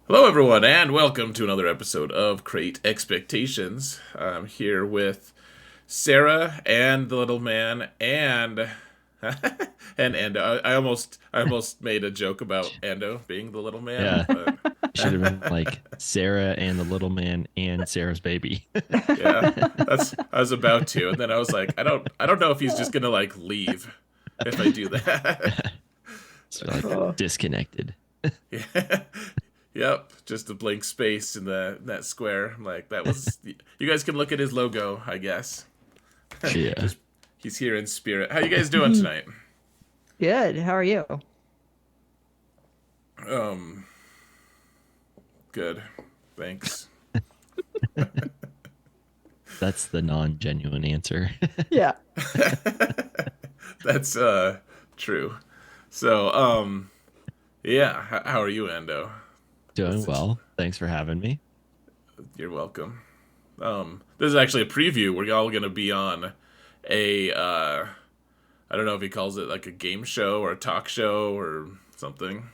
Hello, everyone, and welcome to another episode of Crate Expectations. I'm here with Sarah and the little man and and Ando. I almost made a joke about Ando being the little man, Yeah, but should have been like Sarah and the little man and Sarah's baby. yeah, that's I was about to, and then I was like, I don't know if he's just gonna like leave if I do that. It's like Oh, disconnected. Yeah. Yep, just a blank space in that square. I'm like, that was. You guys can look at his logo, I guess. Yeah. Just he's here in spirit. How you guys doing tonight? good. How are you? Um, good. Thanks. That's the non-genuine answer. Yeah. That's true. So yeah. How are you, Ando? Doing What's the well. Thanks for having me. You're welcome. This is actually a preview. We're all gonna be on a I don't know if he calls it like a game show or a talk show or something.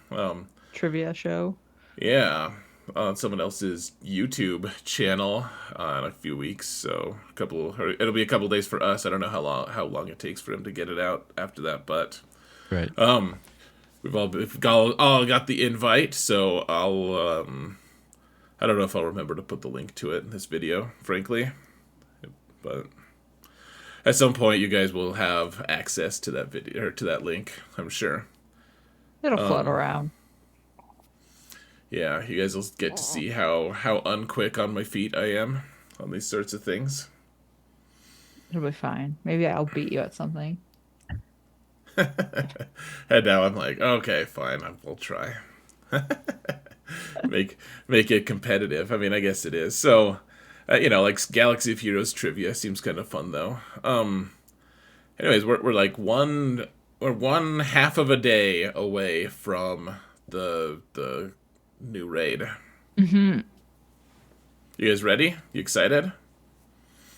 Trivia show. Yeah, on someone else's YouTube channel in a few weeks. So it'll be a couple days for us. I don't know how long it takes for him to get it out after that, but Right. we've all got the invite. So I don't know if I'll remember to put the link to it in this video, frankly, but at some point you guys will have access to that video or to that link, I'm sure. It'll float around. Yeah, you guys will get to see how unquick on my feet I am on these sorts of things. It'll be fine. Maybe I'll beat you at something. And now I'm like, okay, fine, I'll try. Make it competitive. I mean, I guess it is. So, like Galaxy of Heroes trivia seems kind of fun though. Anyways, we're like one half of a day away from the new raid. Hmm. You guys ready? You excited?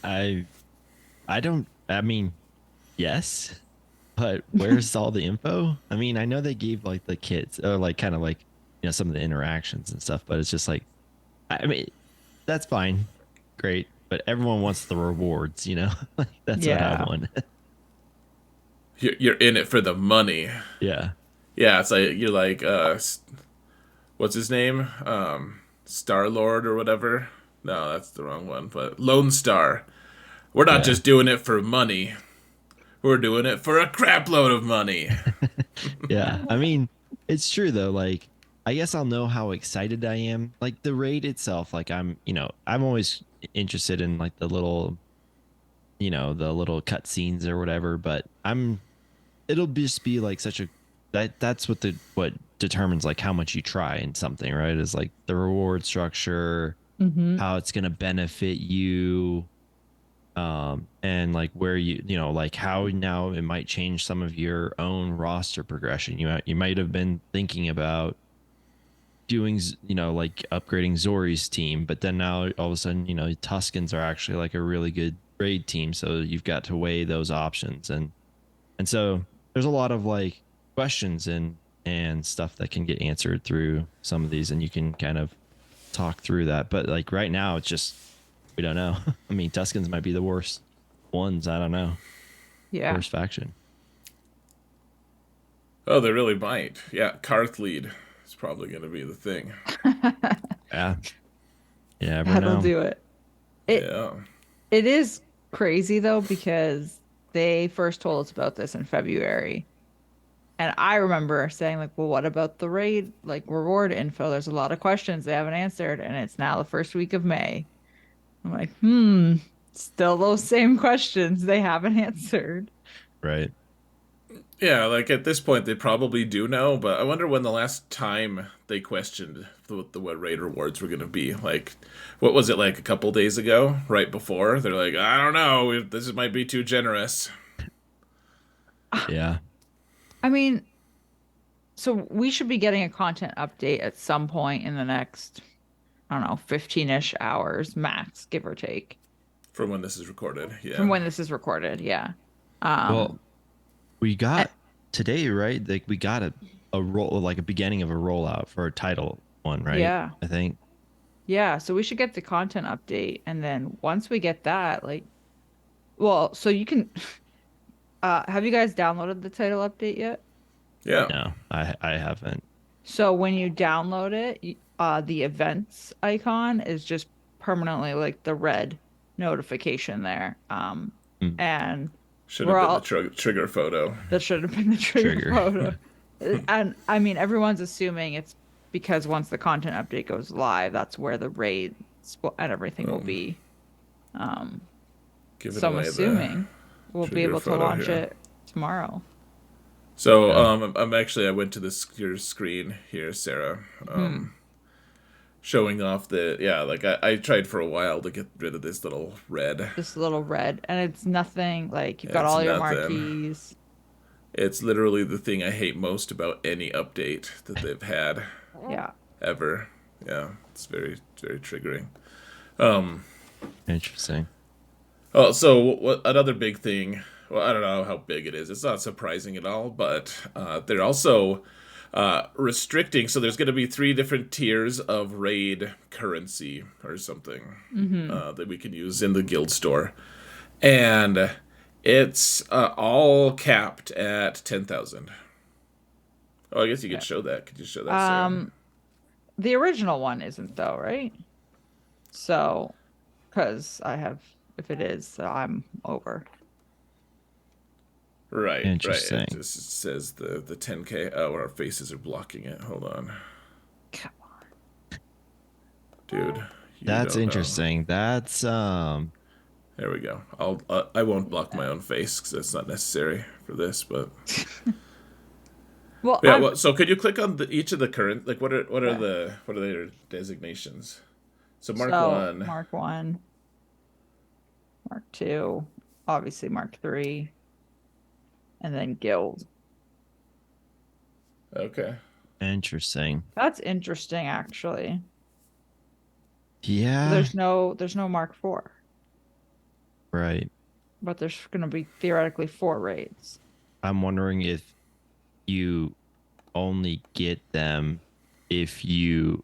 I I don't I mean, yes, but where's all the info? I mean, I know they gave like the kits or like kind of like some of the interactions and stuff, but it's just like I mean, that's fine. Great, but everyone wants the rewards, you know? Like that's what I Yeah. want. You're in it for the money. Yeah. Yeah, it's like you're like what's his name? Star Lord or whatever. No, that's the wrong one. But Lone Star. We're not Yeah. just doing it for money. We're doing it for a crap load of money. Yeah. I mean, it's true though. Like, I guess I'll know how excited I am. Like the raid itself, like I'm always interested in like the little cut scenes or whatever, but it'll just be like such a that's what determines like how much you try in something, right? Is like the reward structure, Hmm. how it's going to benefit you, and like where like how now it might change some of your own roster progression. You might have been thinking about doing like upgrading Zori's team, but then now all of a sudden Tuskens are actually like a really good raid team, so you've got to weigh those options, and so there's a lot of like questions and stuff that can get answered through some of these, and you can kind of talk through that. But like right now, it's just we don't know. I mean, Tuskens might be the worst ones. I don't know. Yeah. Worst faction. Oh, they really might. Yeah, Karth lead is probably going to be the thing. Yeah. You never That'll know. do it. It Yeah. it is crazy though because they first told us about this in February. And I remember saying like, well, what about the raid like reward info? There's a lot of questions they haven't answered, and it's now the first week of May. I'm like, still those same questions they haven't answered. Right. Yeah, like at this point they probably do know, but I wonder when the last time they questioned what raid rewards were going to be. Like, what was it, like a couple days ago, right before? They're like, I don't know, this might be too generous. Yeah. I mean, so we should be getting a content update at some point in the next, I don't know, 15-ish hours max, give or take, From when this is recorded, from yeah. when this is recorded. Yeah. Well, Um, we eh, got today, right? Like we got a roll, like a beginning of a rollout for a title one, right? Yeah. I think. Yeah. So we should get the content update. And then once we get that, like, well, so you can, have you guys downloaded the title update yet? Yeah. No, I haven't. So when you download it, the events icon is just permanently like the red notification there. Mm, And Should we're have been the all trigger photo. that should have been the trigger trigger. photo. And I mean, everyone's assuming it's because once the content update goes live, that's where the raids and everything will be. Um, Giving so I'm away the assuming we'll be trigger able to photo launch here. it tomorrow. So Yeah. I'm actually I went to your screen here, Sarah. Hmm. Showing off like I tried for a while to get rid of this little red. This little red, and it's nothing like you've got It's all your nothing. marquees. It's literally the thing I hate most about any update that they've had Yeah. ever. Yeah, it's very triggering. Interesting. Oh, so another big thing. Well, I don't know how big it is. It's not surprising at all, but they're also restricting. So there's going to be 3 different tiers of raid currency or something Mm-hmm. that we can use in the guild store, and it's all capped at 10,000. Oh, I guess you could Yeah. show that. Could you show that, Sarah? The original one isn't though, right? So, because I have, if it is, I'm over. Right, right. It Interesting. just says the 10K. Oh, our faces are blocking it. Hold on, Come on. dude. You That's don't know. interesting. That's There we go. I won't block my own face because that's not necessary for this. But Well, yeah. Well, so could you click on each of the current? Like, okay. what are their designations? So Mark So One. Mark 1, Mark 2, obviously Mark 3, and then Guild. Okay. interesting. That's interesting, actually. So Yeah, there's no Mark 4, right. but there's going to be theoretically 4 raids. I'm wondering if you only get them if you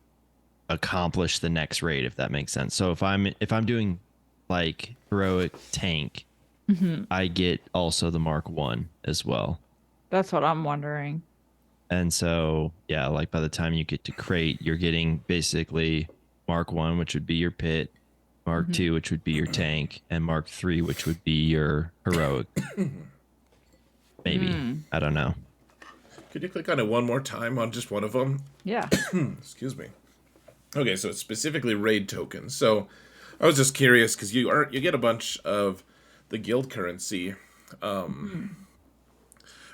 accomplish the next raid, if that makes sense. So if I'm doing like heroic tank, Hmm. I get also the Mark 1 as well. That's what I'm wondering. And so, yeah, like by the time you get to crate, you're getting basically Mark 1, which would be your pit, Mark Hmm. 2, which would be your tank, and Mark 3, which would be your heroic. Maybe. Mm. I don't know. Could you click on it one more time on just one of them? Yeah. Excuse me. Okay, so it's specifically raid tokens. So I was just curious because you get a bunch of the guild currency Mhm.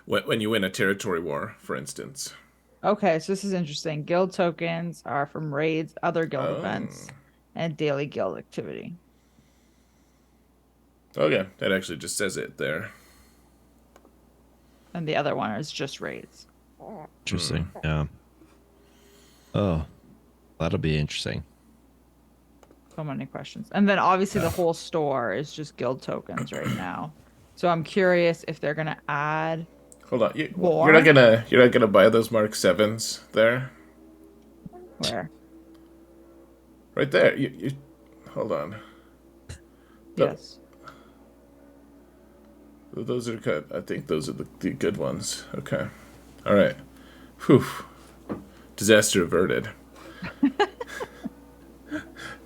when you win a territory war, for instance. Okay, so this is interesting. Guild tokens are from raids, other guild Oh, events, and daily guild activity. okay, that actually just says it there. And the other one is just raids. Interesting. Yeah. Oh, that'll be interesting. So many questions. And then obviously the whole store is just guild tokens right now. So I'm curious if they're gonna add Hold on, more. you're not gonna buy those Mark Sevens there, Where? right there. You hold on. Th- Yes. Those are good. I think those are the good ones. Okay, all right. Whew. Disaster averted.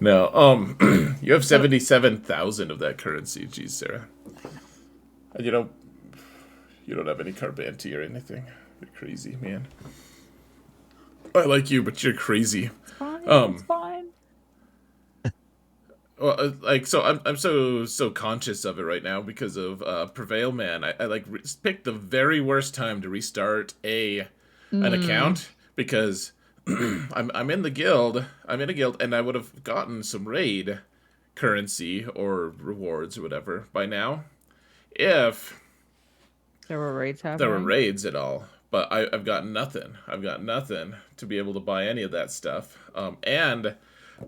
No, you have So 77,000 of that currency. Geez, Sarah, and you don't have any Carbanti or anything. You're crazy, man. I like you, but you're crazy. it's fine. It's Um, fine. well, like so, I'm so conscious of it right now because of Prevail Man. I like picked the very worst time to restart an Mm, account because I'm in the guild. I'm in a guild, and I would have gotten some raid currency or rewards or whatever by now if there were raids there were happening. raids at all. But I've got nothing. I've got nothing to be able to buy any of that stuff. And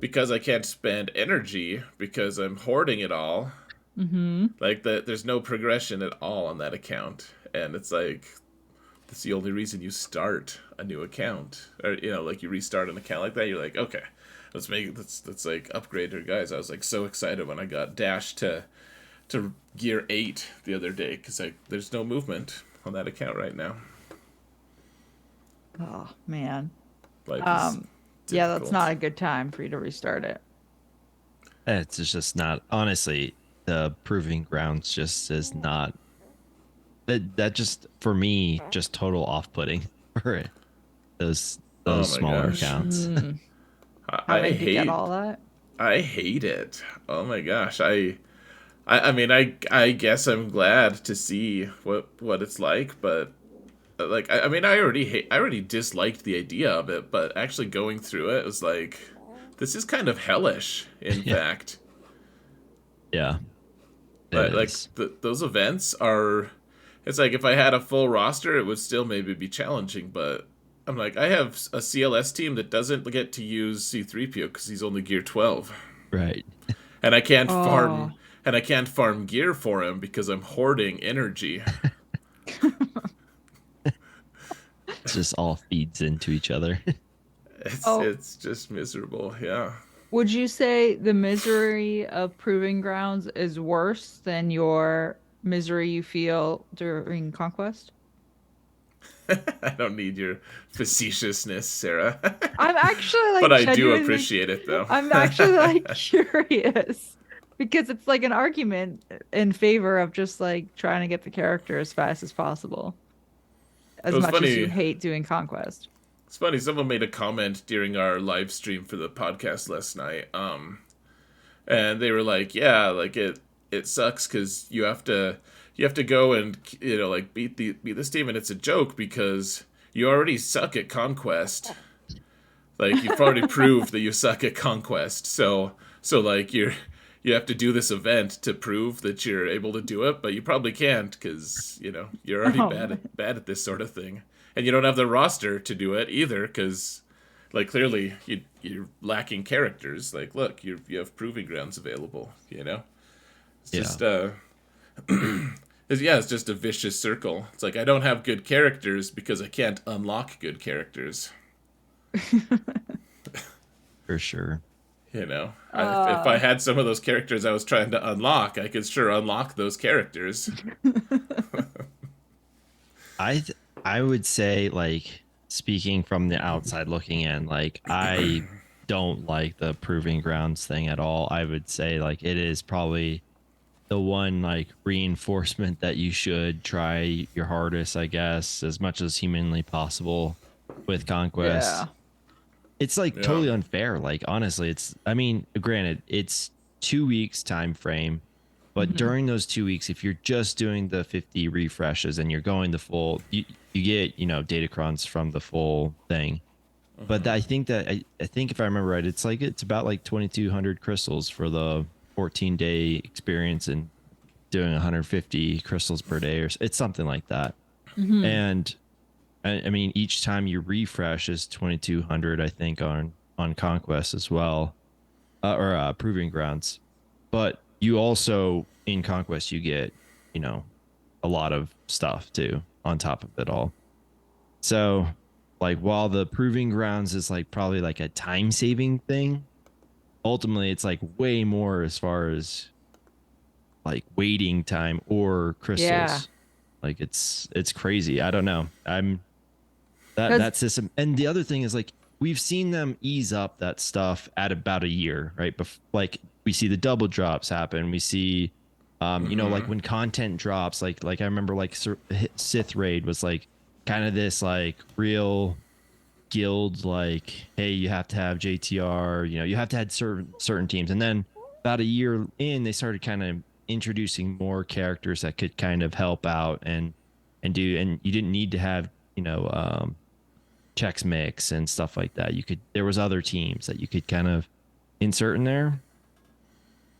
because I can't spend energy because I'm hoarding it all, Mm-hmm. like there's no progression at all on that account. And it's like that's the only reason you start a new account, or like you restart an account like that. You're like, okay, let's like upgrade our guys. I was like so excited when I got Dash to gear 8 the other day because like there's no movement on that account right now. Oh man. Life is Um, yeah, that's difficult. not a good time for you to restart it. It's just not, honestly, the proving grounds just is not, that just, for me, just total off-putting for it. Those Oh those my smaller gosh, accounts. Mm, I having to get hate all that. I hate it. Oh my gosh, I mean I guess I'm glad to see what it's like, but like I mean I already disliked the idea of it, but actually going through it was like this is kind of hellish. In Yeah. fact, Yeah, it like is. those events are. It's like if I had a full roster, it would still maybe be challenging, but. I'm like, I have a CLS team that doesn't get to use C3PO because he's only gear 12. Right. And I can't Oh, farm gear for him because I'm hoarding energy. It just all feeds into each other. oh, It's just miserable. Yeah. would you say the misery of proving grounds is worse than your misery you feel during conquest? I don't need your facetiousness, Sarah. I'm actually But like I do genuinely, appreciate it though. I'm actually like curious because it's like an argument in favor of just like trying to get the character as fast as possible, It as was much as you funny. hate doing conquest. It's funny. Someone made a comment during our live stream for the podcast last night. And they were like, "Yeah, like it sucks because you have to go and like beat this team, and it's a joke because you already suck at conquest. Like you've already proved that you suck at conquest. So like you have to do this event to prove that you're able to do it, but you probably can't because you're already Oh man. bad at this sort of thing, and you don't have the roster to do it either because like clearly you're lacking characters. Like look, you have proving grounds available. It's Yeah. just it's just a vicious circle. It's like I don't have good characters because I can't unlock good characters. For sure. If I Uh, had some of those characters I was trying to unlock, I could sure unlock those characters. I would say, like, speaking from the outside looking in, like, I don't like the proving grounds thing at all. I would say like it is probably the one like reinforcement that you should try your hardest, I guess, as much as humanly possible with conquest. yeah. It's like Yeah. totally unfair. Like, honestly, it's, I mean, granted, it's 2 weeks time frame, but Hmm. during those 2 weeks, if you're just doing the 50 refreshes and you're going the full, you get, datacrons from the full thing. But I think that I think if I remember right, it's like it's about like 2,200 crystals for the 14-day experience and doing 150 crystals per day, or it's something like that. Hmm. And I mean, each time you refresh is 2,200, I think, on conquest as well, or proving grounds. But you also in conquest you get, you know, a lot of stuff too on top of it all. So, like, while the proving grounds is like probably like a time saving thing, ultimately it's like way more as far as like waiting time or Yeah. crystals. Like, it's crazy. I don't know. I'm Because that system. And the other thing is, like, we've seen them ease up that stuff at about a year, right? Like, we see the double drops happen. We see, like when content drops, like I remember like Sith Raid was like kind of this like real guild, like, hey, you have to have JTR, you have to have certain teams. And then about a year in, they started kind of introducing more characters that could kind of help out and you didn't need to have, checks mix and stuff like that. There was other teams that you could kind of insert in there.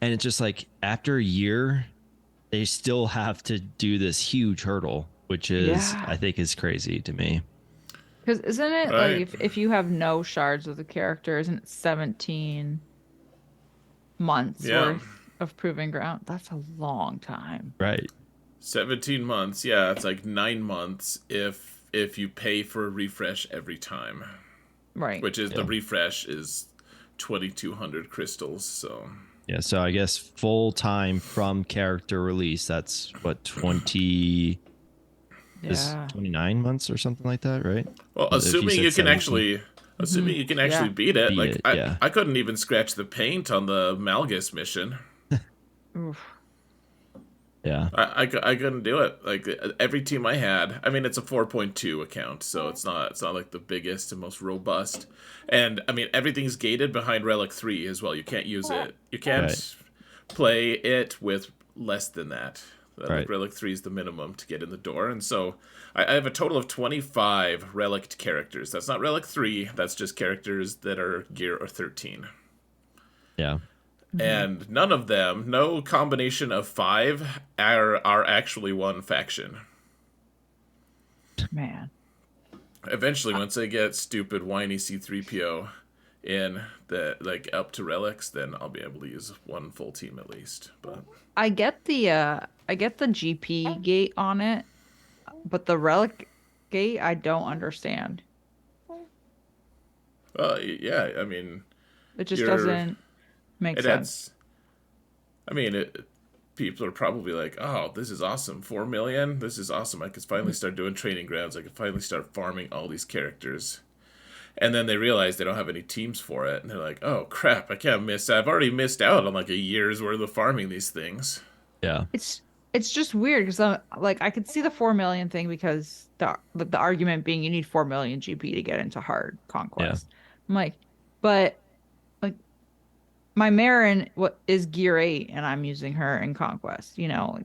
And it's just like after a year, they still have to do this huge hurdle, which is, yeah. I think, is crazy to me. Because isn't it like Right. if you have no shards of the character, isn't it 17 months Yeah. worth of proving ground? That's a long time. Right. 17 months. Yeah, it's like 9 months if you pay for a refresh every time, Right. which is the Yeah. refresh is 2,200 crystals. So Yeah, so I guess full time from character release, that's what 20 is Yeah. 29 months or something like that, right? well, If you said 17, assuming you can actually Yeah. beat it, beat like it, yeah. I couldn't even scratch the paint on the Malgus mission. Oof. Yeah. I couldn't do it. Like every team I had, I mean, it's a 4.2 account, so it's not like the biggest and most robust. And I mean, everything's gated behind Relic 3 as well. You can't use it. You Right. can't play it with less than that. Like Right. Relic 3 is the minimum to get in the door, and so I have a total of 25 Relic characters. That's not Relic 3. That's just characters that are Gear or 13. Yeah. Mhm. And none of them, no combination of five, are actually one faction. Man. Eventually, once I get stupid whiny C3PO in the like up to relics, then I'll be able to use one full team at least. But I get the GP gate on it, but the relic gate I don't understand. yeah, I mean, It just you're doesn't make it sense. adds. I mean, people are probably like, "Oh, this is awesome! 4 million. This is awesome! I could finally start doing training grounds. I could finally start farming all these characters." And then they realize they don't have any teams for it, and they're like, "Oh crap! I can't miss. I've already missed out on like a year's worth of farming these things." Yeah. It's just weird because like I could see the 4 million thing because the argument being you need 4 million GP to get into hard Yeah. conquest. I'm like, but like my Marin what is gear 8 and I'm using her in conquest. Like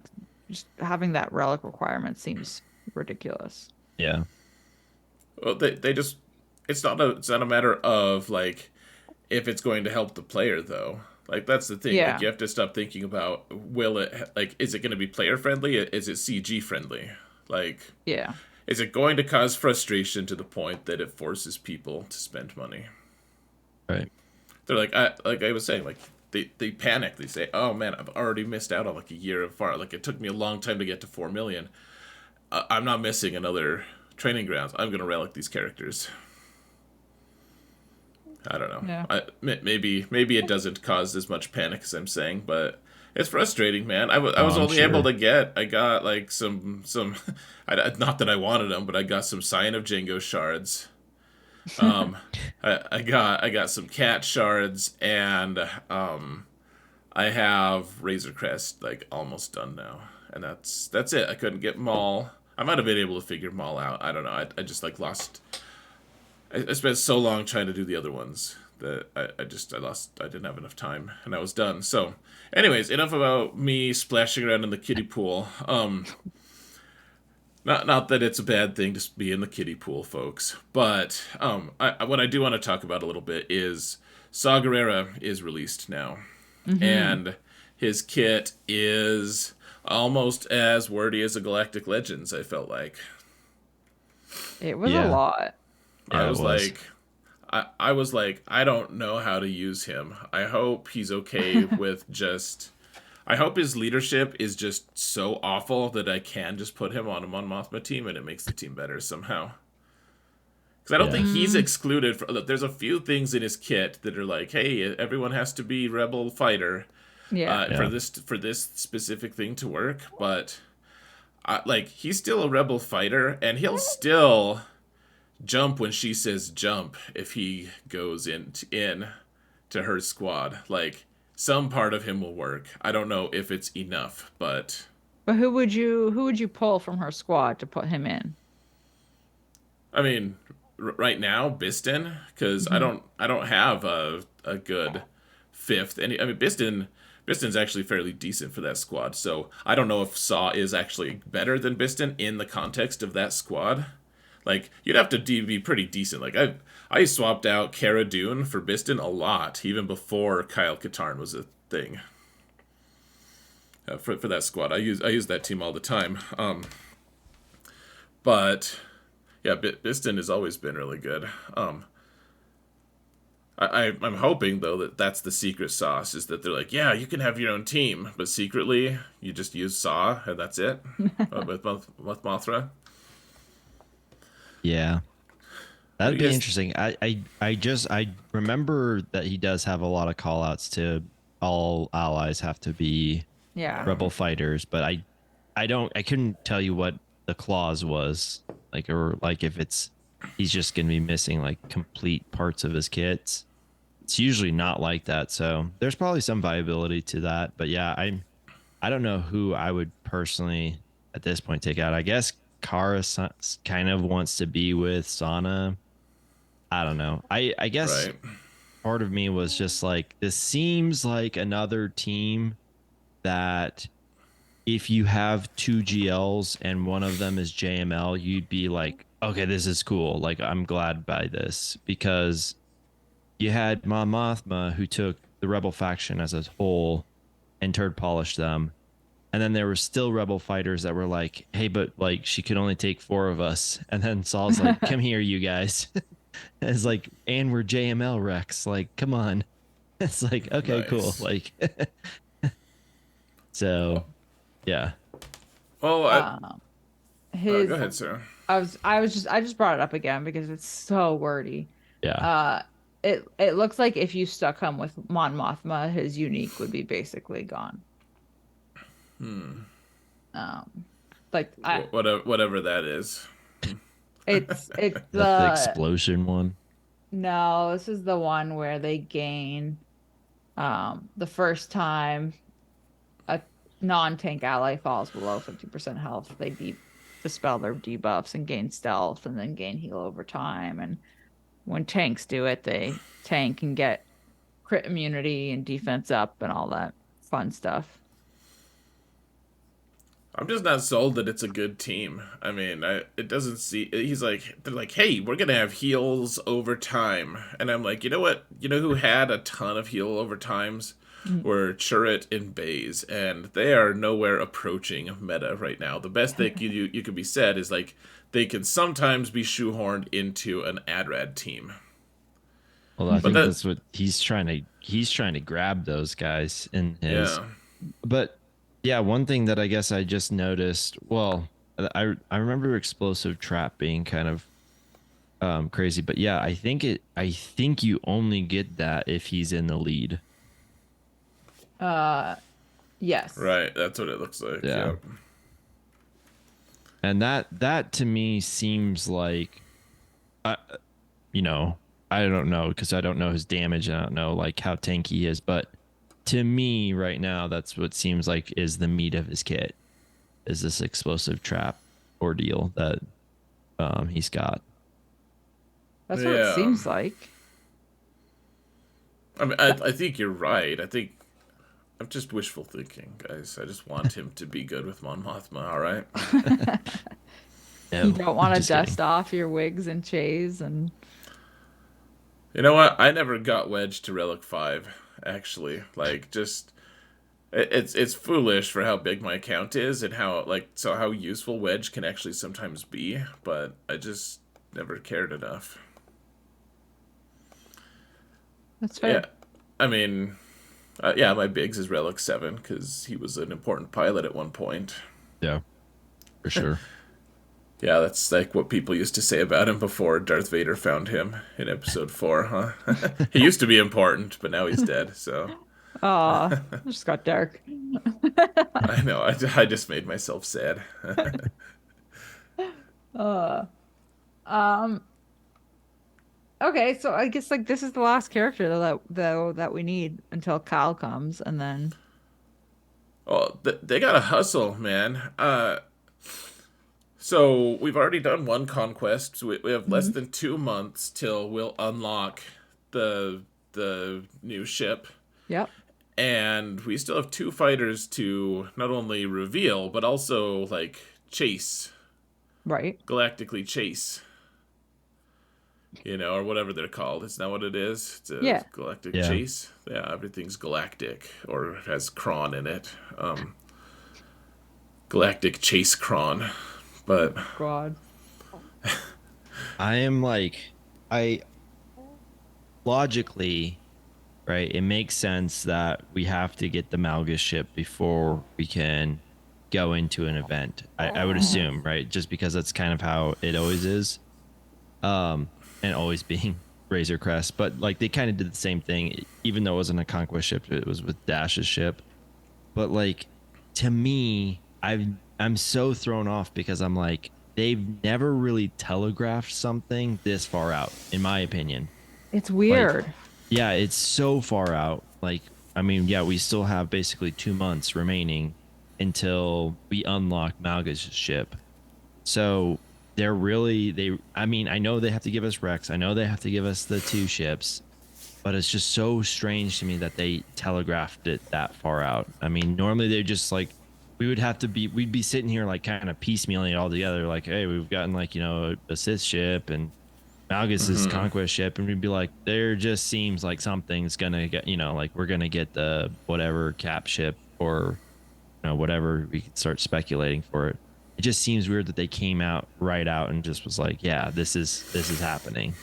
just having that relic requirement seems ridiculous. Yeah. Well, they just it's not a matter of like if it's going to help the player though. Like that's the thing. Like Yeah, you have to stop thinking about will it like is it going to be player friendly? Is it CG friendly? Like yeah, is it going to cause frustration to the point that it forces people to spend money? Right. They're like I was saying like they panic. They say, "Oh man, I've already missed out on like a year of far. Like it took me a long time to get to 4 million. I'm not missing another training grounds. I'm going to relic these characters." I don't know. yeah. Maybe it doesn't cause as much panic as I'm saying, but it's frustrating, man. I Oh, was I'm only able sure. to get I got like some not that I wanted them, but I got some Sign of Django shards. Um, I got some cat shards, and I have Razor Crest like almost done now, and that's it. I couldn't get Maul. I might have been able to figure Maul out. I don't know. I just like lost. I spent so long trying to do the other ones that I lost. I didn't have enough time, and I was done. So, anyways, enough about me splashing around in the kiddie pool. Not that it's a bad thing to be in the kiddie pool, folks. But what I do want to talk about a little bit is Saw Gerrera is released now, Hmm. and his kit is almost as wordy as a Galactic Legends. I felt like It was a Yeah. lot. I Yeah, it was was. like, I was like, I don't know how to use him. I hope he's okay with just. I hope his leadership is just so awful that I can just put him on a Mon Mothma team and it makes the team better somehow. Because I don't Yeah. think he's Mm, excluded. There's a few things in his kit that are like, hey, everyone has to be rebel fighter yeah. Yeah. for this specific thing to work. But like he's still a rebel fighter, and he'll still jump when she says jump if he goes in to her squad. Like some part of him will work. I don't know if it's enough, but But who would you pull from her squad to put him in? I mean, right now Biston because Hmm. I don't have a good fifth. And I mean Biston's actually fairly decent for that squad. So I don't know if Saw is actually better than Biston in the context of that squad. Like you'd have to be pretty decent. Like I swapped out Cara Dune for Biston a lot, even before Kyle Katarn was a thing. For that squad, I use that team all the time. But yeah, Biston has always been really good. I'm hoping though that that's the secret sauce is that they're like, yeah, you can have your own team, but secretly you just use Saw and that's it with Mothra. Yeah. What do That'd you be guys? interesting. I remember that he does have a lot of call outs to all allies have to be Yeah. rebel fighters, but I couldn't tell you what the clause was. Like or like if it's he's just gonna be missing like complete parts of his kits. It's usually not like that. So there's probably some viability to that. But yeah, I don't know who I would personally at this point take out. I guess Kara kind of wants to be with Sana. I don't know. I guess Right. part of me was just like this seems like another team that if you have two GLs and one of them is JML, you'd be like, okay, this is cool. Like I'm glad by this because you had Mon Mothma who took the rebel faction as a whole and turd polished them. And then there were still rebel fighters that were like, hey, but like she could only take four of us. And then Saul's like, come here, you guys. It's like, and we're JML Rex. Like, come on. It's like, okay, cool. Nice. Like, so yeah, Well, um, go his ahead, sir. I just brought it up again because it's so wordy. yeah. Uh, it looks like if you stuck him with Mon Mothma, his unique would be basically gone. Hmm. Um, like I, Whatever that is. it's That's the the explosion one. no, this is the one where they gain the first time a non-tank ally falls below 50% health, they dispel their debuffs and gain stealth and then gain heal over time. And when tanks do it, they tank and get crit immunity and defense up and all that fun stuff. I'm just not sold that it's a good team. I mean, it doesn't see. He's like, they're like, hey, we're gonna have heals over time, and I'm like, you know what? You know who had a ton of heal over times Mm. were Churret and Baze, and they are nowhere approaching meta right now. The best that you could be said is like they can sometimes be shoehorned into an Adrad team, Well, I but think Mhm. that that's what he's trying to grab those guys in his yeah. but yeah, one thing that I guess I just noticed, well, I remember explosive trap being kind of crazy, but yeah, I think you only get that if he's in the lead. Uh, yes. Right, that's what it looks like. Yeah. Yep. And that to me seems like uh, you know, I don't know because I don't know his damage and I don't know like how tanky he is, but to me right now that's what seems like is the meat of his kit is this explosive trap ordeal that he's got. That's what it Yeah. seems like. I mean, That- I think you're right. I think I'm just wishful thinking, guys. I just want him to be good with Mon Mothma. All right. You No, don't want to just kidding. dust off your wigs and chays and You know what? I never got wedged to Relic 5, actually. Like, just. It's foolish for how big my account is and how, like, so how useful Wedge can actually sometimes be, but I just never cared enough. that's Yeah. fair. I mean, yeah, my Biggs is Relic 7 because he was an important pilot at one point. Yeah, for sure. Yeah, that's like what people used to say about him before Darth Vader found him in episode 4, huh? He used to be important, but now he's dead, so. It just got dark. I know, I just made myself sad. Uh, um, okay, so I guess like this is the last character that we need until Kyle comes, and then Oh, they gotta hustle, man. So we've already done one conquest. So we have less Mhm. than 2 months till we'll unlock the new ship, Yep, and we still have two fighters to not only reveal but also like chase, right. galactically chase. Or whatever they're called. Isn't that what it is? It's a Yeah. galactic Yeah. chase. Yeah, everything's galactic or has Kron in it. Galactic chase Kron. But God. I am like I logically, right, it makes sense that we have to get the Malgus ship before we can go into an event. I would Mhm. assume, right? Just because that's kind of how it always is. and always being Razor Crest. But like they kind of did the same thing, even though it wasn't a conquest ship, it was with Dash's ship. But like to me, I'm so thrown off because I'm like they've never really telegraphed something this far out, in my opinion. It's Like, weird. yeah, it's so far out. Like, I mean, yeah, we still have basically 2 months remaining until we unlock Malga's ship. So they're really they. I mean, I know they have to give us Rex. I know they have to give us the two ships, but it's just so strange to me that they telegraphed it that far out. I mean, normally they just like we'd be sitting here like kind of piecemealing it all together. Like, hey, we've gotten like a Sith ship and Malgus's conquest ship, and we'd be like, there just seems like something's gonna get, like we're gonna get the whatever cap ship or whatever. We could start speculating for it. It just seems weird that they came out right out and just was like, yeah, this is happening.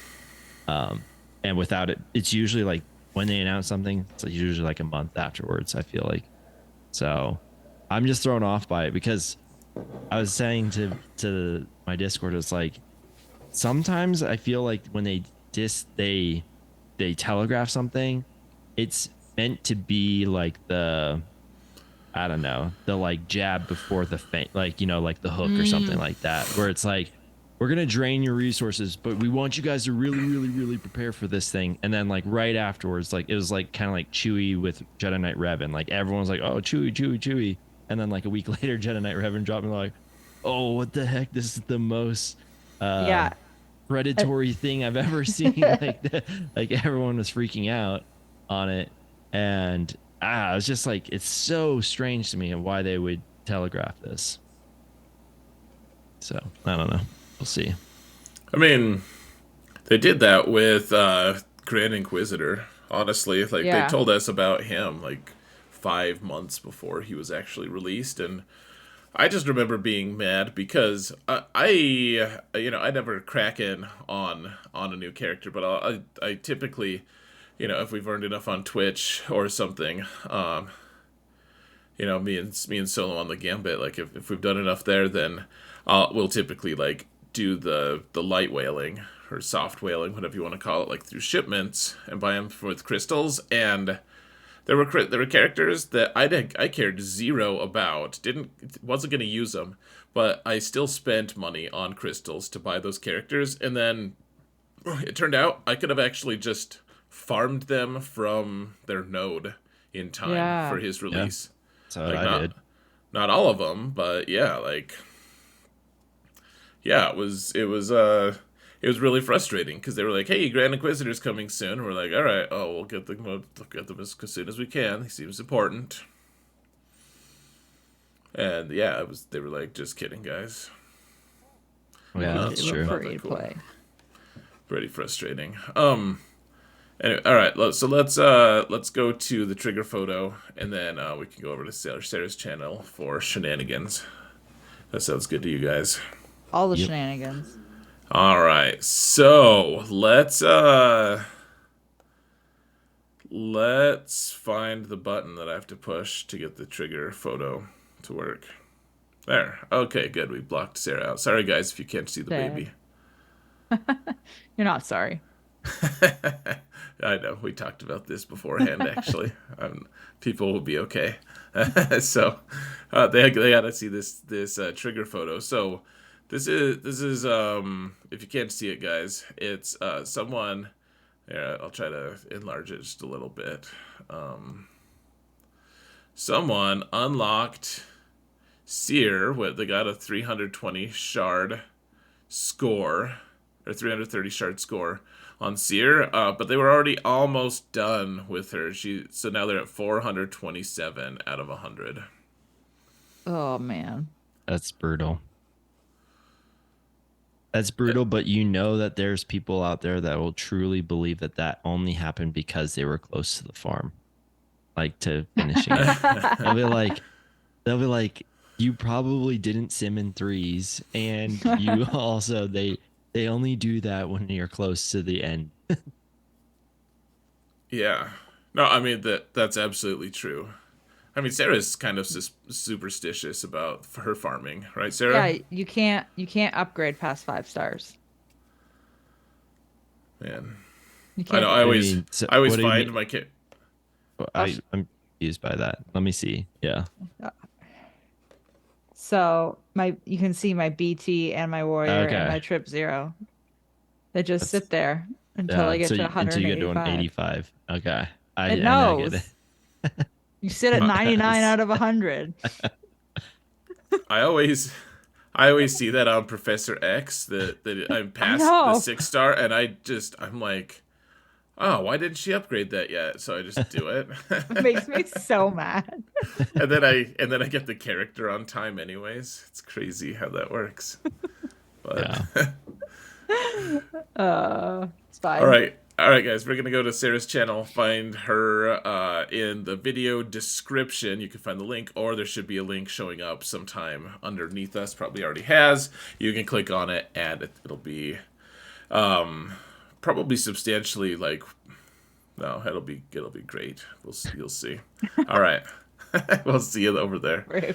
Um, and without it, it's usually like when they announce something, it's like usually like a month afterwards. I feel like so. I'm just thrown off by it because I was saying to my Discord, it's like sometimes I feel like when they telegraph something, it's meant to be like the I don't know, the like jab before the feint, like like the hook or something Mm, like that, where it's like we're gonna drain your resources, but we want you guys to really, really, really prepare for this thing. And then like right afterwards, like it was like kind of like Chewie with Jedi Knight Revan, like everyone's like, oh, Chewie, Chewie, Chewie, and then like a week later, Jedi Knight Revan dropped me like, oh, what the heck? This is the most uh yeah. Uh, predatory thing I've ever seen. Like everyone was freaking out on it, and it's just like it's so strange to me and why they would telegraph this. So I don't know. We'll see. I mean, they did that with Grand Inquisitor. Honestly, like they yeah. told us about him like 5 months before he was actually released, and I just remember being mad because I never crack in on a new character, but I typically, if we've earned enough on Twitch or something, me and Solo on the Gambit, like if we've done enough there, then we'll typically like do the light whaling or soft whaling, whatever you want to call it, like through shipments and buy them with crystals. And there were characters that I cared zero about, didn't wasn't gonna use them, but I still spent money on crystals to buy those characters, and then it turned out I could have actually just farmed them from their node in time for Yeah. his Yeah, release. that's what Like I did. not all of them, but yeah, like yeah, it was really frustrating because they were like, "Hey, Grand Inquisitor's coming soon." And we're like, "All right, oh, we'll get them as soon as we can. He seems important." And yeah, it was. They were like, "Just kidding, guys." Oh yeah, Yeah. They that's look true. Not free that to cool. play. Pretty frustrating. Anyway, all right. So let's go to the trigger photo, and then we can go over to Sarah's channel for shenanigans. That sounds good to you guys. All the Yep. shenanigans. All right. So let's find the button that I have to push to get the trigger photo to work. There. Okay, good. We blocked Sarah out. Sorry guys if you can't see the Sad. baby. You're not sorry. I know we talked about this beforehand. Actually, people will be okay. So they gotta see this trigger photo. So this is if you can't see it, guys, it's someone. Yeah, I'll try to enlarge it just a little bit. Someone unlocked Seer. What they got a 320 shard score or 330 shard score on Seer, but they were already almost done with her. So now they're at 427 out of 100. Oh man. That's brutal. That's Uh, brutal, but you know that there's people out there that will truly believe that that only happened because they were close to the farm, like to finishing it. They'll be like, they'll be like, you probably didn't sim in threes, and you also they only do that when you're close to the end. yeah, no, I mean that's absolutely true. I mean, Sarah's kind of superstitious about her farming, right, Sarah? Yeah, you can't upgrade past 5 stars. Man, You I know. can't. I I always, mean, so I always what do you find mean? my kid. I'm confused by that. Let me see. Yeah. So my you can see my BT and my warrior and Okay. my trip 0. They just That's sit there until I yeah. get to Until you get to an 185. 85. Okay. It I now get knows. You sit at My, 99 it. out of 100. I always, I always see that on Professor X that I'm I past the know. 6 star, and I'm like, oh, why didn't she upgrade that yet? So I just do it, It makes me so mad. and then I get the character on time anyways. It's crazy how that works. But Yeah. It's fine. all right, guys. We're gonna go to Sarah's channel. Find her in the video description. You can find the link, or there should be a link showing up sometime underneath us. Probably already has. You can click on it, and it'll be probably substantially like. No, it'll be great. You'll see. All right, we'll see you over there. Rude.